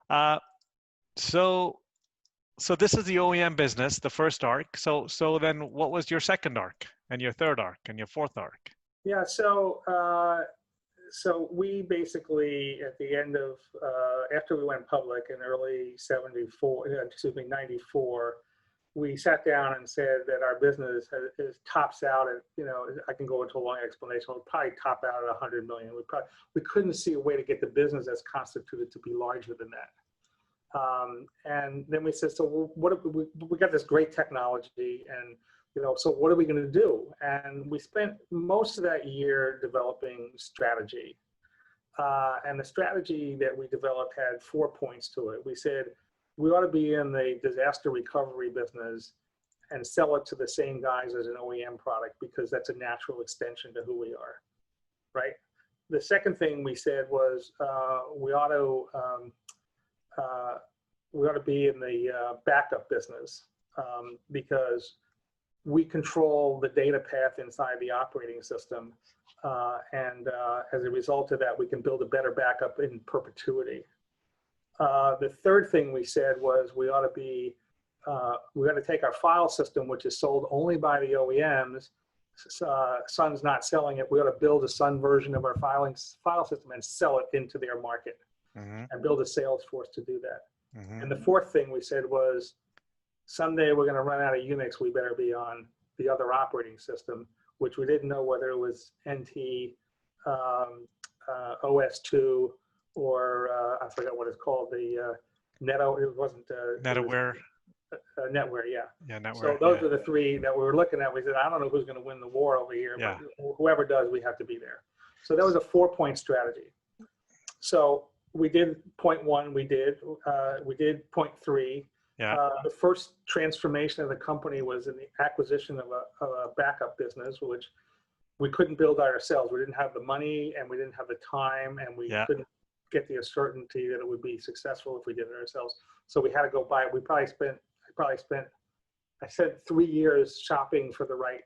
Uh, so so this is the OEM business, the first arc. So then what was your second arc and your third arc and your fourth arc? Yeah, so we basically, at the end of, after we went public in early 94, we sat down and said that our business tops out at, I can go into a long explanation, we'll probably top out at 100 million. We couldn't see a way to get the business that's constituted to be larger than that. And then we said, so we got this great technology, and so what are we going to do? And we spent most of that year developing strategy. And the strategy that we developed had 4 points to it. We said we ought to be in the disaster recovery business and sell it to the same guys as an OEM product, because that's a natural extension to who we are, right? The second thing we said was we ought to be in the backup business, because we control the data path inside the operating system. And as a result of that, we can build a better backup in perpetuity. The third thing we said was we ought to take our file system, which is sold only by the OEMs. Sun's not selling it. We ought to build a Sun version of our file system and sell it into their market, and build a sales force to do that. And the fourth thing we said was, someday we're going to run out of Unix. We better be on the other operating system, which we didn't know whether it was NT, OS2, or I forgot what it's called. The Netto. It wasn't NetAware. NetWare, yeah. Yeah, NetWare. So those are the three that we were looking at. We said, I don't know who's going to win the war over here, but whoever does, we have to be there. So that was a 4-point strategy. So we did point 1. We did point 3. Yeah. The first transformation of the company was in the acquisition of a backup business, which we couldn't build ourselves. We didn't have the money, and we didn't have the time, and we couldn't get the certainty that it would be successful if we did it ourselves. So we had to go buy it. I said 3 years shopping for the right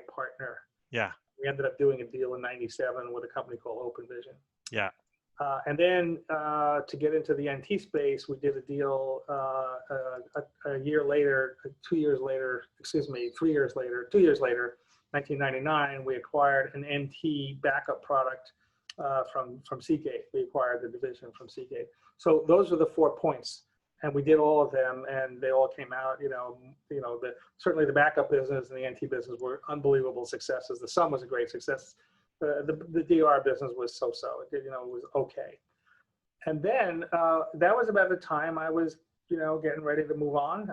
partner. Yeah. We ended up doing a deal in '97 with a company called Open Vision. Yeah. And then to get into the NT space, we did a deal a year later, 2 years later, 3 years later, 2 years later, 1999, we acquired an NT backup product from Seagate. We acquired the division from Seagate. So those are the 4 points, and we did all of them, and they all came out. Certainly the backup business and the NT business were unbelievable successes. The Sun was a great success. The DR business was so-so. It was okay. And then that was about the time I was, getting ready to move on.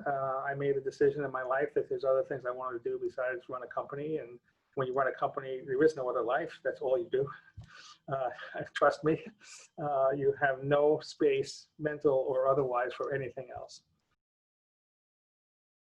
I made a decision in my life that there's other things I wanted to do besides run a company. And when you run a company, there is no other life. That's all you do. Trust me, you have no space, mental or otherwise, for anything else.